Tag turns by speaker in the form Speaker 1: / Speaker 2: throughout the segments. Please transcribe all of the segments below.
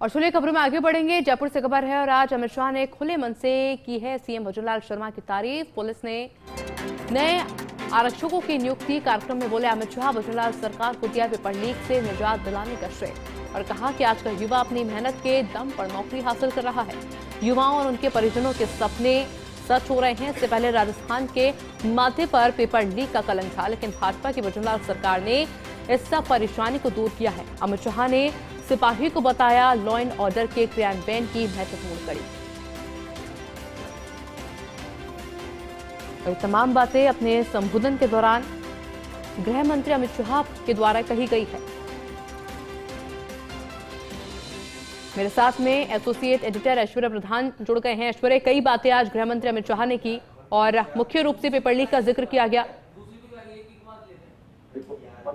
Speaker 1: और चलिए खबरों में आगे बढ़ेंगे। जयपुर से खबर है और आज अमित शाह ने खुले मन से की है सीएम भजनलाल शर्मा की तारीफ। पुलिस ने नए आरक्षकों की नियुक्ति कार्यक्रम में बोले अमित शाह, भजनलाल सरकार को दिया पेपर लीक से निजात दिलाने का श्रेय और कहा कि आज का युवा अपनी मेहनत के दम पर नौकरी हासिल कर रहा है। युवाओं और उनके परिजनों के सपने सच हो रहे हैं। इससे पहले राजस्थान के माथे पर पेपर लीक का कलंक था, लेकिन भाजपा की भजनलाल सरकार ने इस सब परेशानी को दूर किया है। अमित शाह ने सिपाही को बताया लॉ एंड ऑर्डर के क्रियान्वयन की महत्वपूर्ण कड़ी। और तमाम बातें अपने संबोधन के दौरान गृह मंत्री अमित शाह के द्वारा कही गई है। मेरे साथ में एसोसिएट एडिटर ऐश्वर्या प्रधान जुड़ गए हैं। ऐश्वर्या, कई बातें आज गृह मंत्री अमित शाह ने की और मुख्य रूप से पेपर लीक का जिक्र किया गया।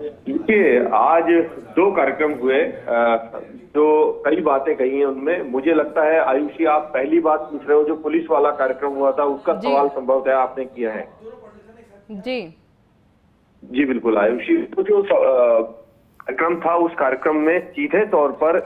Speaker 2: देखिए, आज दो कार्यक्रम हुए, जो कई बातें कही हैं उनमें मुझे लगता है आयुषी आप पहली बात पूछ रहे हो, जो पुलिस वाला कार्यक्रम हुआ था उसका सवाल संभवतः आपने किया है। जी बिल्कुल आयुषी, तो जो कार्यक्रम था उस कार्यक्रम में सीधे तौर पर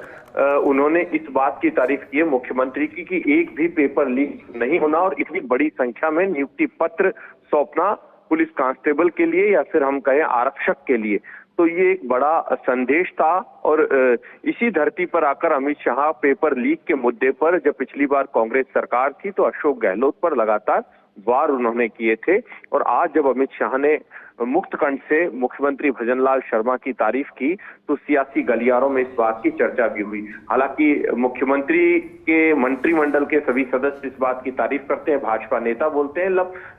Speaker 2: उन्होंने इस बात की तारीफ की है मुख्यमंत्री की कि एक भी पेपर लीक नहीं होना और इतनी बड़ी संख्या में नियुक्ति पत्र सौंपना पुलिस कांस्टेबल के लिए या फिर हम कहें आरक्षक के लिए, तो ये एक बड़ा संदेश था। और इसी धरती पर आकर अमित शाह पेपर लीक के मुद्दे पर जब पिछली बार कांग्रेस सरकार थी तो अशोक गहलोत पर लगातार वार उन्होंने किए थे, और आज जब अमित शाह ने मुक्त कंठ से मुख्यमंत्री भजनलाल शर्मा की तारीफ की तो सियासी गलियारों में इस बात की चर्चा भी हुई। हालांकि मुख्यमंत्री के मंत्रिमंडल के सभी सदस्य इस बात की तारीफ करते हैं, भाजपा नेता बोलते हैं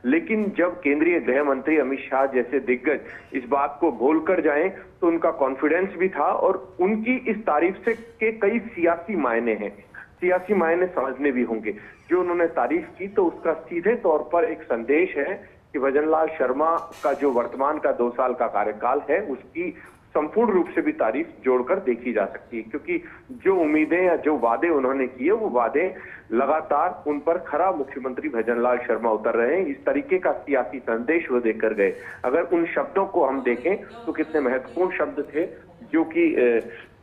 Speaker 2: लेकिन जब केंद्रीय गृह मंत्री अमित शाह जैसे दिग्गज इस बात को बोलकर जाएं तो उनका कॉन्फिडेंस भी था और उनकी इस तारीफ से के कई सियासी मायने हैं, सियासी मायने समझने भी होंगे। जो उन्होंने तारीफ की तो उसका सीधे तौर पर एक संदेश है कि भजनलाल शर्मा का जो वर्तमान का 2 साल का कार्यकाल है उसकी संपूर्ण रूप से भी तारीफ जोड़कर देखी जा सकती है, क्योंकि जो उम्मीदें या जो वादे उन्होंने किए वो वादे लगातार उन पर खरा मुख्यमंत्री भजनलाल शर्मा उतर रहे हैं। इस तरीके का सियासी संदेश वो देकर गए। अगर उन शब्दों को हम देखें तो कितने महत्वपूर्ण शब्द थे जो कि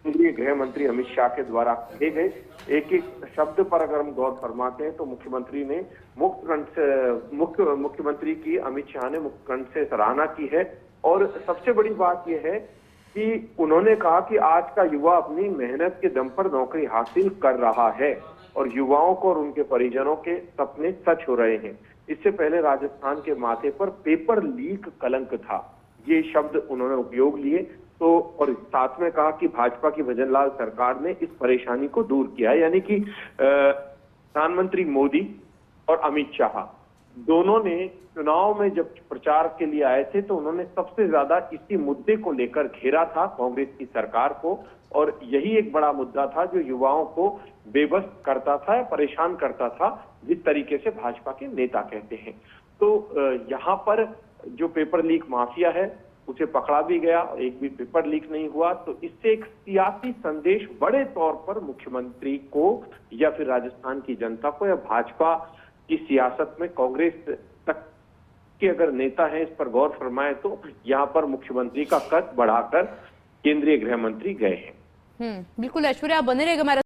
Speaker 2: केंद्रीय गृह मंत्री अमित शाह के द्वारा कहे गए। एक एक शब्द पर अगर हम गौर फरमाते हैं तो मुख्यमंत्री ने मुख्यमंत्री की अमित शाह ने मुक्त कंठ से सराहना की है। और सबसे बड़ी बात यह है कि उन्होंने कहा कि आज का युवा अपनी मेहनत के दम पर नौकरी हासिल कर रहा है और युवाओं को और उनके परिजनों के सपने सच हो रहे हैं। इससे पहले राजस्थान के माथे पर पेपर लीक कलंक था, ये शब्द उन्होंने उपयोग लिए। तो और साथ में कहा कि भाजपा की भजनलाल सरकार ने इस परेशानी को दूर किया, यानी कि प्रधानमंत्री मोदी और अमित शाह दोनों ने चुनाव में जब प्रचार के लिए आए थे तो उन्होंने सबसे ज्यादा इसी मुद्दे को लेकर घेरा था कांग्रेस की सरकार को, और यही एक बड़ा मुद्दा था जो युवाओं को बेबस करता था या परेशान करता था, जिस तरीके से भाजपा के नेता कहते हैं। तो यहाँ पर जो पेपर लीक माफिया है उसे पकड़ा भी गया, एक भी पेपर लीक नहीं हुआ। तो इससे एक सियासी संदेश बड़े तौर पर मुख्यमंत्री को या फिर राजस्थान की जनता को या भाजपा की सियासत में कांग्रेस तक के अगर नेता हैं इस पर गौर फरमाए तो यहाँ पर मुख्यमंत्री का कद बढ़ाकर केंद्रीय गृह मंत्री गए हैं।
Speaker 1: बिल्कुल ऐश्वर्या, बने रहेगा हमारे